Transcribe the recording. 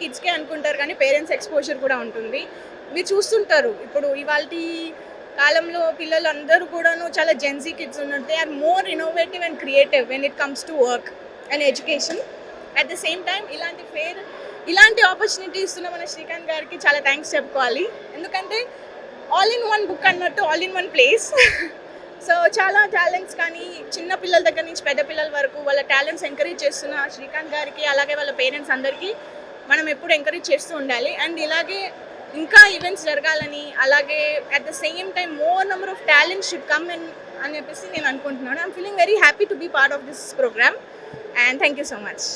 కిడ్స్కే అనుకుంటారు కానీ parents exposure కూడా ఉంటుంది. మీరు చూస్తుంటారు ఇప్పుడు ఇవాళ కాలంలో పిల్లలు అందరూ కూడాను చాలా జెన్జీ కిడ్స్ ఉన్నారు. They are more innovative and creative when it comes to work and education. At the same time ఇలాంటి ఆపర్చునిటీ ఇస్తున్న మన శ్రీకాంత్ గారికి చాలా థ్యాంక్స్ చెప్పుకోవాలి. ఎందుకంటే ఆల్ ఇన్ వన్ బుక్ అన్నట్టు all in one place. So చాలా టాలెంట్స్ కానీ చిన్న పిల్లల దగ్గర నుంచి పెద్ద పిల్లల వరకు వాళ్ళ టాలెంట్స్ ఎంకరేజ్ చేస్తున్న శ్రీకాంత్ గారికి అలాగే వాళ్ళ పేరెంట్స్ అందరికీ మనం ఎప్పుడు ఎంకరేజ్ చేస్తూ ఉండాలి. అండ్ ఇలాగే ఇంకా ఈవెంట్స్ జరగాలని, అలాగే at the same time more number of talents should come అని చెప్పేసి నేను అనుకుంటున్నాను. I'm feeling very happy to be part of this program and thank you so much.